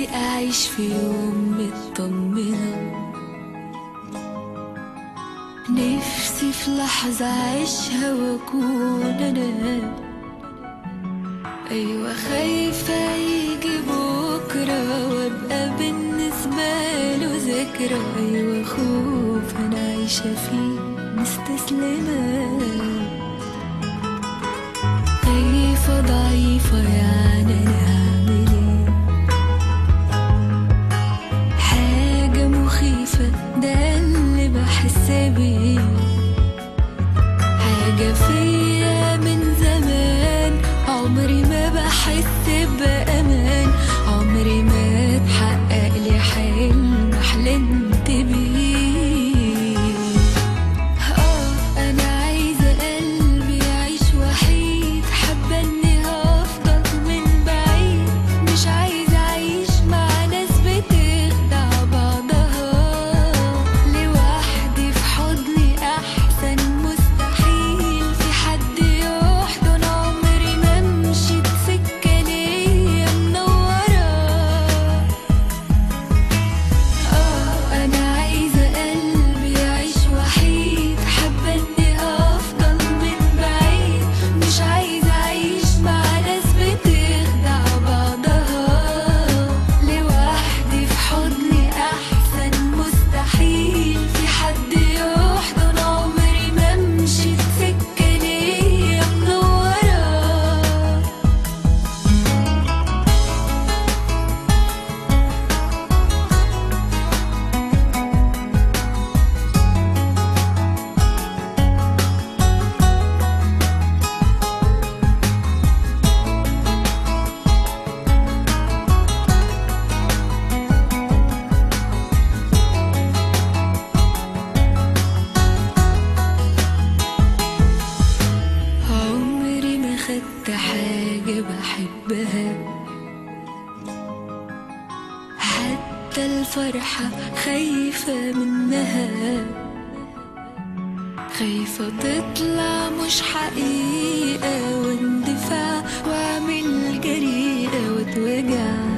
نفسي أعيش في يوم مطمنة، نفسي في لحظة أعيشها وأكون أنا. أيوة خايفة يجي بكرة وأبقى بالنسبة له ذكرى. أيوة خوف أنا عايشة فيه مستسلمة، خايفة ضعيفة يعني أنا هعمل إيه؟ حاجة مخيفة ده اللي بحس بيه، حاجة فيا من زمان عمري ما بحس بأمان، عمري ما اتحقق لي حلم حلمت بيه. أنا عايزة قلبي يعيش وحيد، حابة إني هفضل من بعيد، مش عايزة أعيش مع ناس بتخدع بعضها، لوحدي في حضني أحسن، مستحيل في حد يحضن، عمري ما مشيت سكة ليا منورة. أنا عايزة قلبي يعيش وحيد، حابة إني أفضل من بعيد، مش عايزة أعيش مع ناس بتخدع بعضها، لوحدي في حضني أحسن، مستحيل في حد يحضن، عمري ما مشيت سكة ليا منورة. عمري ما خدت حاجة بحبها، حتى الفرحة خايفة منها، خايفة تطلع مش حقيقة واندفاع واعمل جريئة واتوجع.